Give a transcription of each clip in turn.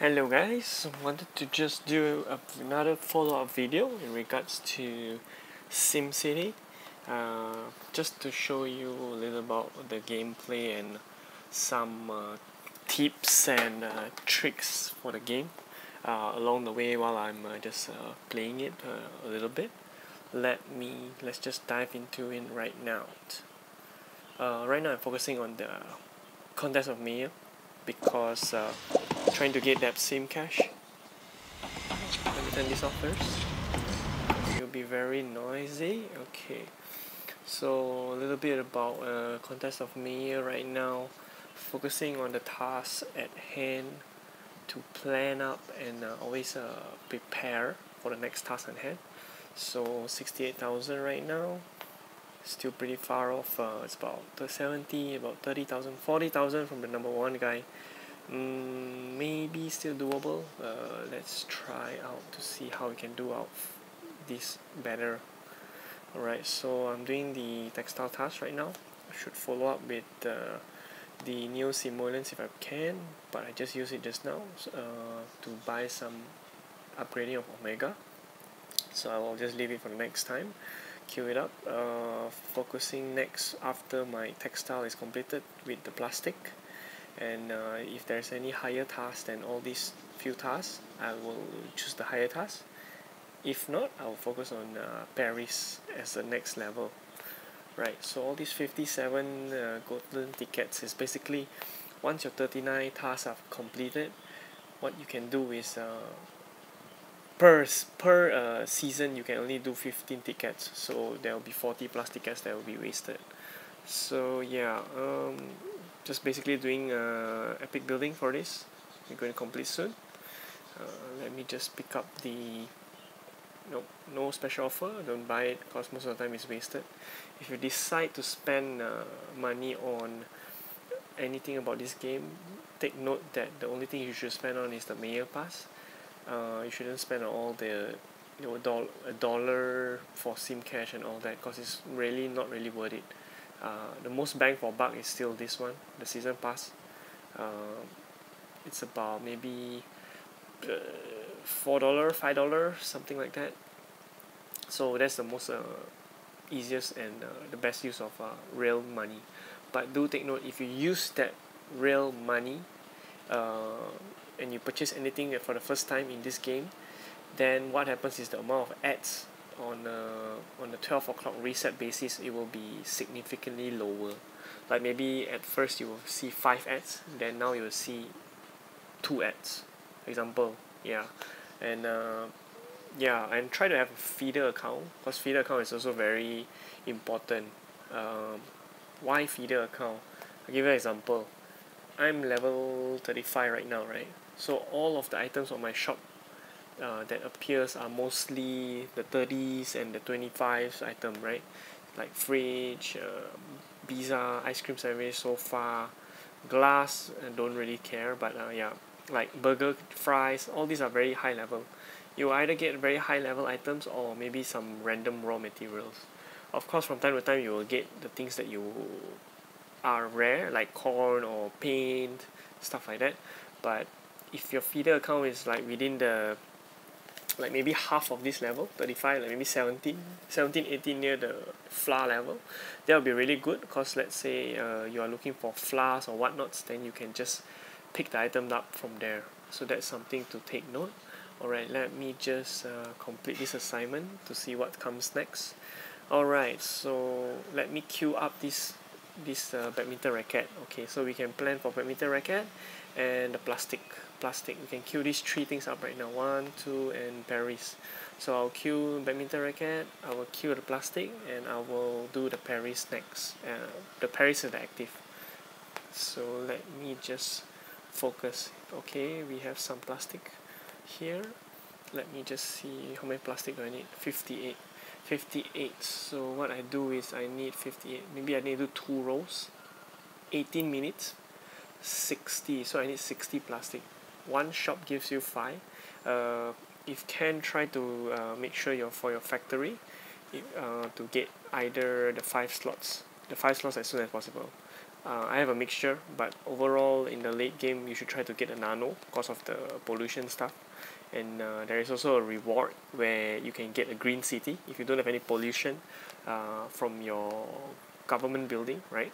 Hello guys, wanted to just do another follow-up video in regards to SimCity, just to show you a little about the gameplay and some tips and tricks for the game along the way while I'm just playing it a little bit. Let's just dive into it right now. Right now I'm focusing on the contest of mayor because trying to get that sim cache. Let me turn this off first. It'll be very noisy. Okay, so a little bit about contest of mayor right now, focusing on the tasks at hand to plan up and always prepare for the next task at hand. So 68,000 right now, still pretty far off. It's about 70, about 30,000, 40,000 from the number one guy. Maybe still doable. Let's try out to see how we can do out this better. Alright, so I'm doing the textile task right now. I should follow up with the new simulants if I can, but I just used it just now to buy some upgrading of Omega. So I will just leave it for the next time. Queue it up. Focusing next after my textile is completed with the plastic. And if there's any higher task than all these few tasks, I will choose the higher task. If not, I'll focus on Paris as the next level. Right, so all these 57 golden tickets is basically once your 39 tasks are completed, what you can do is per season you can only do 15 tickets, so there will be 40 plus tickets that will be wasted. So yeah, just basically doing epic building for this. We're going to complete soon. Let me just pick up the no special offer. Don't buy it because most of the time it's wasted. If you decide to spend money on anything about this game, take note that the only thing you should spend on is the mayor pass. You shouldn't spend on all the a dollar for sim cash and all that, because it's really not really worth it. The most bang for buck is still this one, the season pass. It's about maybe $4, $5, something like that. So that's the most easiest and the best use of real money. But do take note, if you use that real money and you purchase anything for the first time in this game, then what happens is the amount of ads on the 12 o'clock reset basis, it will be significantly lower. Like maybe at first you will see 5 ads, then now you will see 2 ads, example. Yeah, and and try to have a feeder account, because feeder account is also very important. Why feeder account? I'll give you an example. I'm level 35 right now, right? So all of the items on my shop that appears are mostly the 30s and the 25s item, right? Like fridge, pizza, ice cream sandwich, sofa, glass, don't really care, but yeah, like burger, fries, all these are very high level. You either get very high level items or maybe some random raw materials. Of course, from time to time you will get the things that you are rare, like corn or paint, stuff like that. But if your feeder account is like within the like maybe half of this level, 35, like maybe 17, 18 near the flour level, that will be really good, because let's say you are looking for flours or whatnots, then you can just pick the item up from there. So that's something to take note. Alright, let me just complete this assignment to see what comes next. Alright, so let me queue up this badminton racket. Okay, so we can plan for badminton racket and the plastic. We can queue these 3 things up right now, 1, 2, and Paris. So I'll queue badminton racket, I will queue the plastic, and I will do the Paris next. The Paris is the active. So let me just focus. Okay, we have some plastic here. Let me just see how many plastic do I need. 58. So what I do is I need 58. Maybe I need to do 2 rows. 18 minutes. 60. So I need 60 plastic. One shop gives you 5. If can, try to make sure for your factory to get either the 5 slots as soon as possible. I have a mixture, but overall in the late game you should try to get a nano because of the pollution stuff. And there is also a reward where you can get a green city if you don't have any pollution from your government building, right?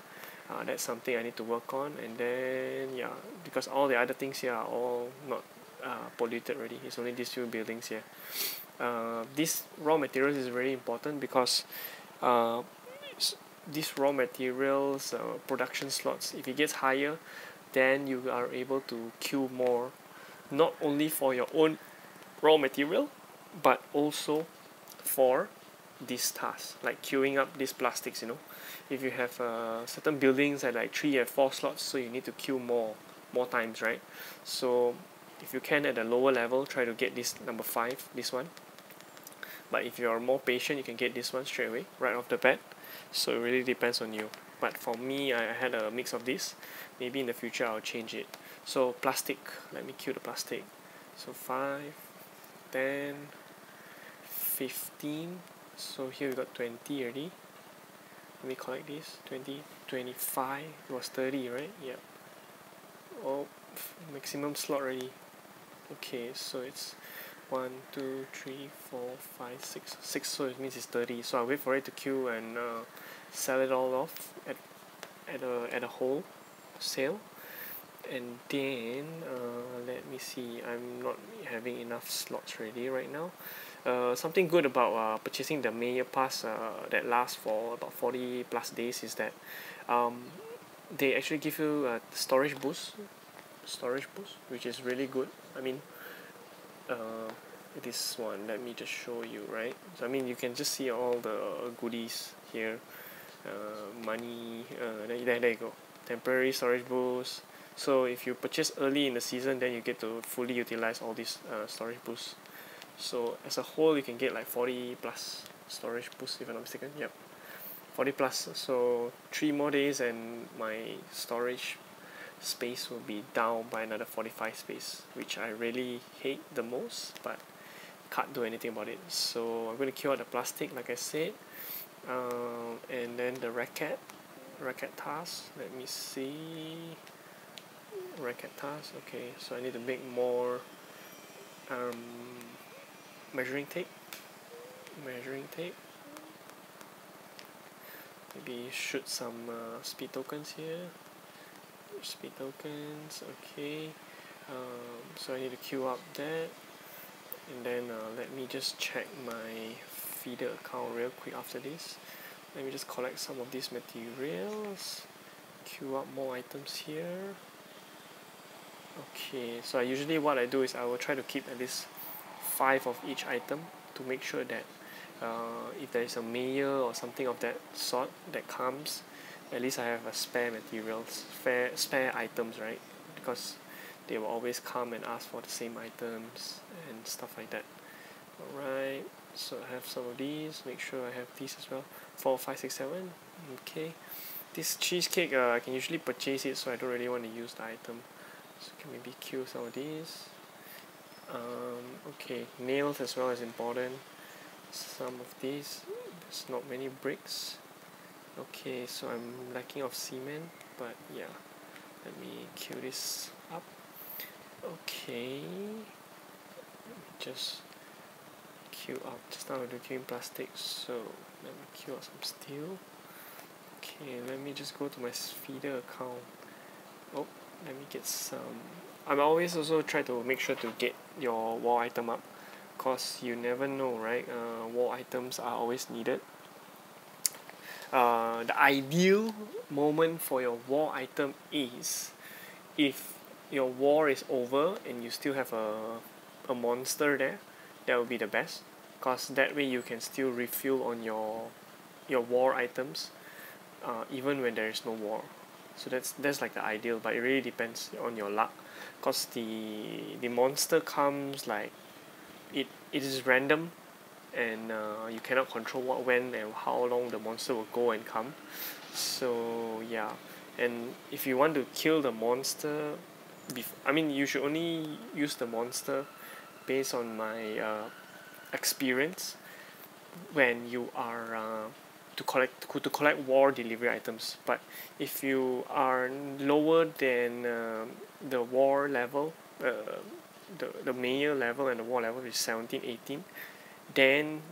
That's something I need to work on. And then yeah, because all the other things here are all not polluted already. It's only these two buildings here. This raw materials is very important because uh, these raw materials production slots, if it gets higher, then you are able to queue more, not only for your own raw material but also for these tasks like queuing up these plastics. If you have certain buildings at like 3 or 4 slots, so you need to queue more times, right? So if you can at a lower level, try to get this number 5, this one. But if you're more patient, you can get this one straight away right off the bat. So it really depends on you. But for me, I had a mix of this. Maybe in the future I'll change it. So plastic, let me cue the plastic. So 5, 10, 15. So here we got 20 already. Let me collect this. 20, 25. It was 30, right? Yep. Oh, maximum slot already. Okay, so it's 1, 2, 3, 4, 5, 6. 6, so it means it's 30. So I'll wait for it to queue and sell it all off at a whole sale. And then let me see, I'm not having enough slots ready right now. Something good about purchasing the mayor pass that lasts for about 40 plus days is that they actually give you a storage boost, which is really good. I mean, this one, let me just show you, right? So I mean, you can just see all the goodies here. Money, there you go, temporary storage boost. So if you purchase early in the season, then you get to fully utilize all these storage boosts. So as a whole, you can get like 40 plus storage boosts, if I'm not mistaken. Yep, 40 plus. So 3 more days and my storage space will be down by another 45 space, which I really hate the most, but can't do anything about it. So I'm going to queue out the plastic like I said, and then the racket task. Let me see, racket task. Okay, so I need to make more measuring tape. Maybe shoot some speed tokens here. Speed tokens. Okay, so I need to queue up that, and then let me just check my feeder account real quick after this. Let me just collect some of these materials, queue up more items here. Okay, so usually what I do is I will try to keep at least 5 of each item to make sure that if there is a mayor or something of that sort that comes, at least I have a spare materials, spare items, right? Because they will always come and ask for the same items and stuff like that. Alright, so I have some of these. Make sure I have these as well. 4, 5, 6, 7. Okay, this cheesecake I can usually purchase it, so I don't really want to use the item. So can maybe queue some of these. Okay, nails as well is important. Some of these, there's not many bricks. Okay, so I'm lacking of cement, but yeah, let me queue this up. Okay, just queue up. Just now I do queuing plastic, so let me queue up some steel. Okay, let me just go to my feeder account. Oh, let me get some. I'm always also try to make sure to get your wall item up, cause you never know, right? Wall items are always needed. The ideal moment for your wall item is if your war is over and you still have a monster there. That would be the best, cause that way you can still refuel on your war items even when there is no war. So that's like the ideal, but it really depends on your luck, cause the monster comes like it is random, and you cannot control when and how long the monster will go and come. So yeah, and if you want to kill the monster, I mean, you should only use the monster based on my experience when you are collect war delivery items. But if you are lower than the war level, the mayor level and the war level is 17, 18, then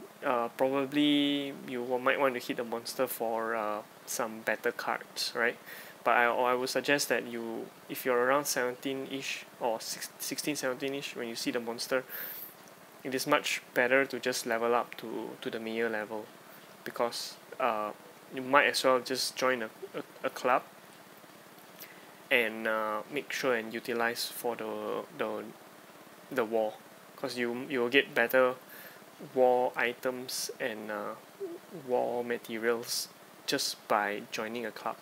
probably you might want to hit the monster for some better cards, right? But I would suggest that if you're around 17-ish or 16, 17-ish when you see the monster, it is much better to just level up to the mayor level, because you might as well just join a club and make sure and utilize for the war, because you will get better war items and war materials just by joining a club.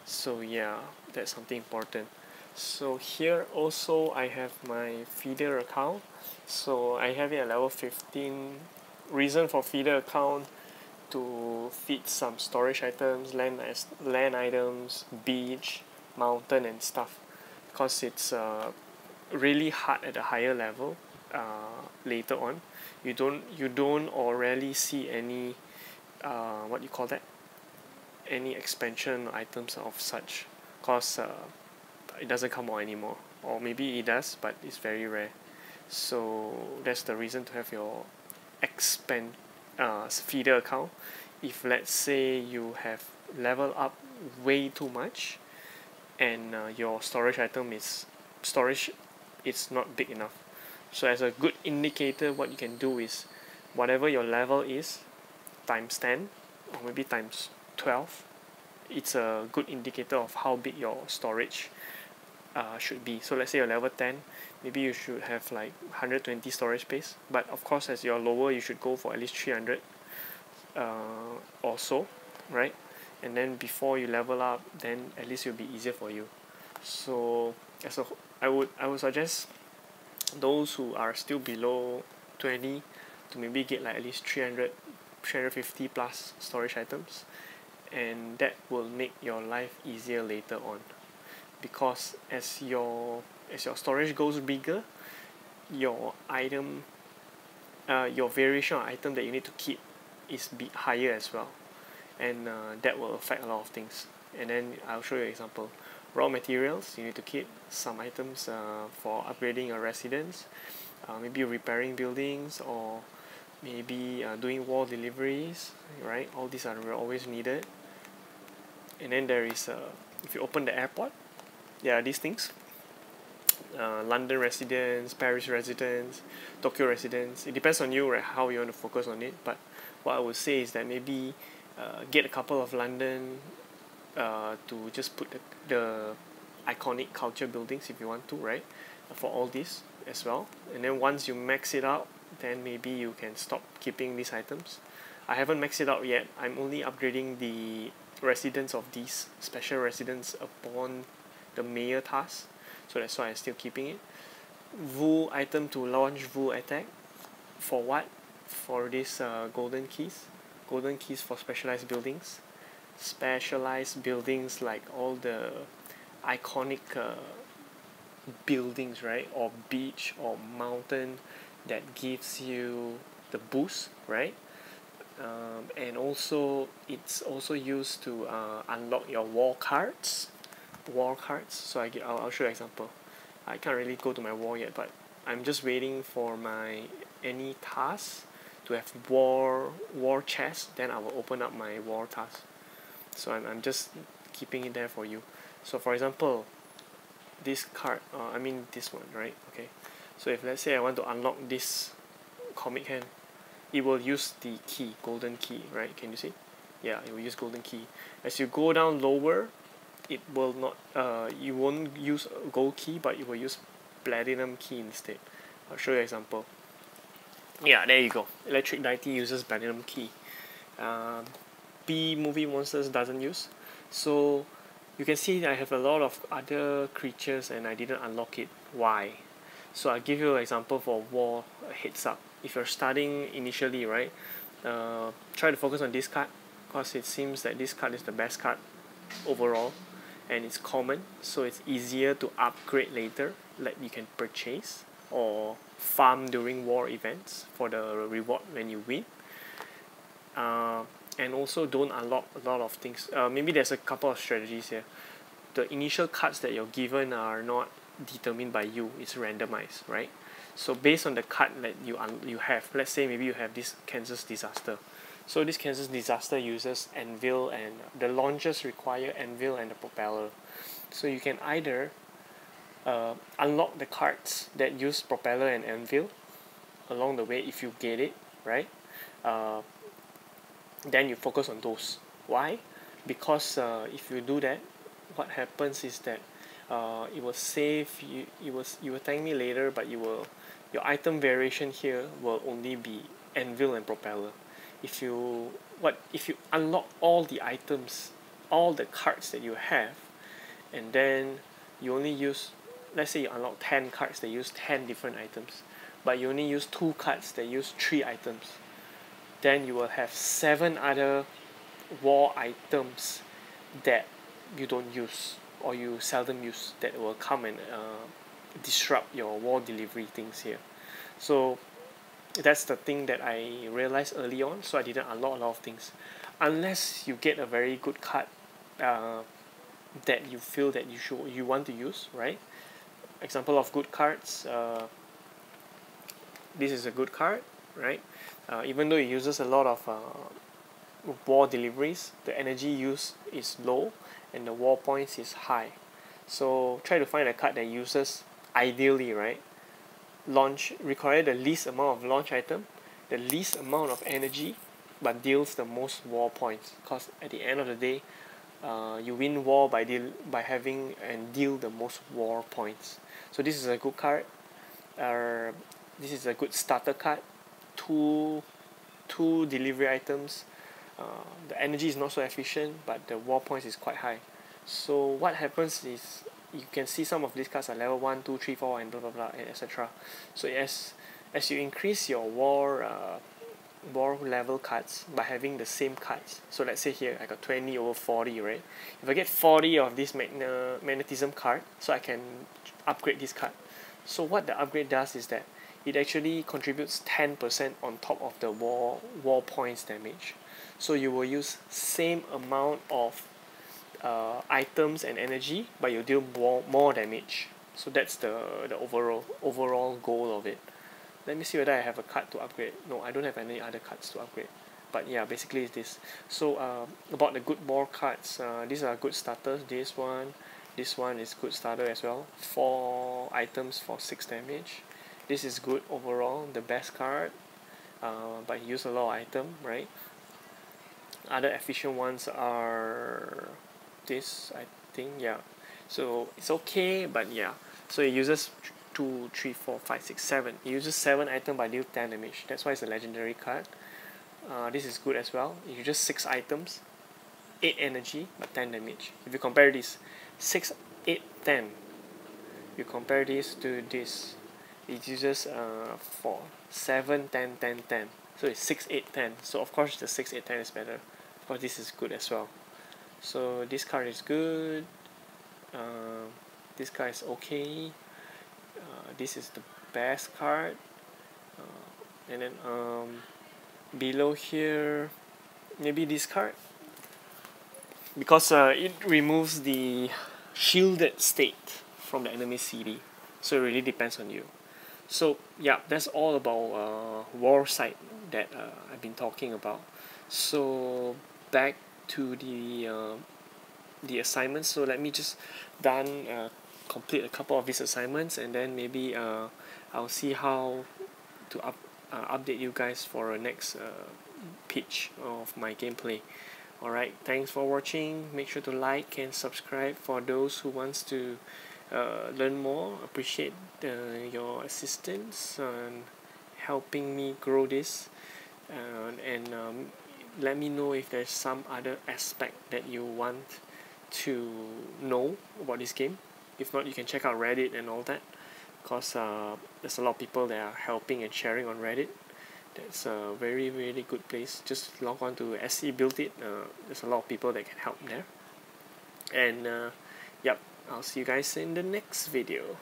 So yeah, that's something important. So here also I have my feeder account, so I have it at level 15. Reason for feeder account: to feed some storage items, land items, beach, mountain and stuff, because it's really hard at a higher level. Later on, you don't or rarely see any what you call that, any expansion items of such, cause it doesn't come out anymore, or maybe it does but it's very rare. So that's the reason to have your feeder account. If let's say you have leveled up way too much and your storage it's not big enough, so as a good indicator, what you can do is whatever your level is times 10 or maybe times 12. It's a good indicator of how big your storage should be. So let's say you're level 10, maybe you should have like 120 storage space, but of course as you're lower you should go for at least 300 or so, right? And then before you level up, then at least it'll be easier for you. So I would suggest those who are still below 20 to maybe get like at least 350 plus storage items, and that will make your life easier later on, because as your storage goes bigger, your variation of item that you need to keep is higher as well, and that will affect a lot of things. And then I'll show you an example. Raw materials, you need to keep some items for upgrading your residence, maybe repairing buildings, or maybe doing wall deliveries, right? All these are always needed. And then there is if you open the airport, there are these things: London residence, Paris residence, Tokyo residence. It depends on you, right, how you want to focus on it. But what I would say is that maybe get a couple of London to just put the iconic culture buildings if you want to, right, for all this as well. And then once you max it out, then maybe you can stop keeping these items. I haven't maxed it out yet. I'm only upgrading the residents of these special residents upon the mayor task, so that's why I'm still keeping it. Vu item to launch Vu attack. For what? For this golden keys for specialized buildings. Specialized buildings like all the iconic buildings, right, or beach or mountain, that gives you the boost, right? And also it's also used to unlock your war cards. So I'll show you an example. I can't really go to my war yet, but I'm just waiting for my any task to have war chest. Then I will open up my war task. So I'm just keeping it there for you. So for example, this card, this one, right? Okay. So if let's say I want to unlock this comic hand, it will use the key, golden key, right? Can you see? Yeah, it will use golden key. As you go down lower, it will not. You won't use gold key, but you will use platinum key instead. I'll show you an example. Yeah, there you go. Electric deity uses platinum key. B movie monsters doesn't use. So you can see I have a lot of other creatures and I didn't unlock it. Why? So I'll give you an example for war heads up. If you're starting initially, right, try to focus on this card, because it seems that this card is the best card overall, and it's common, so it's easier to upgrade later, like you can purchase or farm during war events for the reward when you win. and also don't unlock a lot of things. Maybe there's a couple of strategies here. The initial cards that you're given are not determined by you, it's randomized, right? So based on the card that you have, let's say maybe you have this Kansas Disaster. So this Kansas Disaster uses anvil, and the launchers require anvil and the propeller. So you can either unlock the cards that use propeller and anvil along the way if you get it, right? Then you focus on those. Why? Because if you do that, what happens is that it will save you. You will thank me later, but your item variation here will only be anvil and propeller. If you unlock all the items, all the cards that you have, and then you only use, let's say you unlock 10 cards that use 10 different items, but you only use 2 cards that use 3 items, then you will have 7 other war items that you don't use or you seldom use that will come and disrupt your war delivery things here. So that's the thing that I realized early on, so I didn't unlock a lot of things unless you get a very good card that you feel that you want to use, right? Example of good cards, this is a good card, right? Even though it uses a lot of war deliveries, the energy use is low and the war points is high. So try to find a card that uses, ideally, right, require the least amount of launch item, the least amount of energy, but deals the most war points, because at the end of the day you win war by having and deal the most war points. So this is a good card. This is a good starter card. Two delivery items. The energy is not so efficient, but the war points is quite high. So what happens is you can see some of these cards are level 1, 2, 3, 4 and blah blah blah, etc. So as you increase your war level cards by having the same cards, so let's say here I got 20 over 40, right? If I get 40 of this magnetism card, so I can upgrade this card. So what the upgrade does is that it actually contributes 10% on top of the war points damage. So you will use same amount of items and energy, but you deal more damage. So that's the overall goal of it. Let me see whether I have a card to upgrade. No, I don't have any other cards to upgrade. But yeah, basically it's this. So about the good war cards, these are good starters. This one is good starter as well. 4 items for 6 damage. This is good overall, the best card, but he used a lot of item, right? Other efficient ones are this, I think, yeah. So it's okay, but yeah. So it uses 2, 3, 4, 5, 6, 7. It uses 7 items but deal 10 damage. That's why it's a legendary card. This is good as well. It uses 6 items, 8 energy but 10 damage. If you compare this, 6, 8, 10. You compare this to this. It uses 4, 7, 10, 10, 10. So it's 6, 8, 10. So of course the 6, 8, 10 is better. Of course this is good as well. So this card is good. This card is okay. This is the best card. And then below here, maybe this card, because it removes the shielded state from the enemy CD. So it really depends on you. So yeah, that's all about war side that I've been talking about. So back to the assignments. So let me just complete a couple of these assignments, and then maybe I'll see how to update you guys for a next pitch of my gameplay. Alright, thanks for watching. Make sure to like and subscribe for those who wants to learn more. Appreciate your assistance and helping me grow this, and let me know if there's some other aspect that you want to know about this game. If not, you can check out Reddit and all that, because there's a lot of people that are helping and sharing on Reddit. That's a very really good place. Just log on to SC Built It. There's a lot of people that can help there. And yep, I'll see you guys in the next video.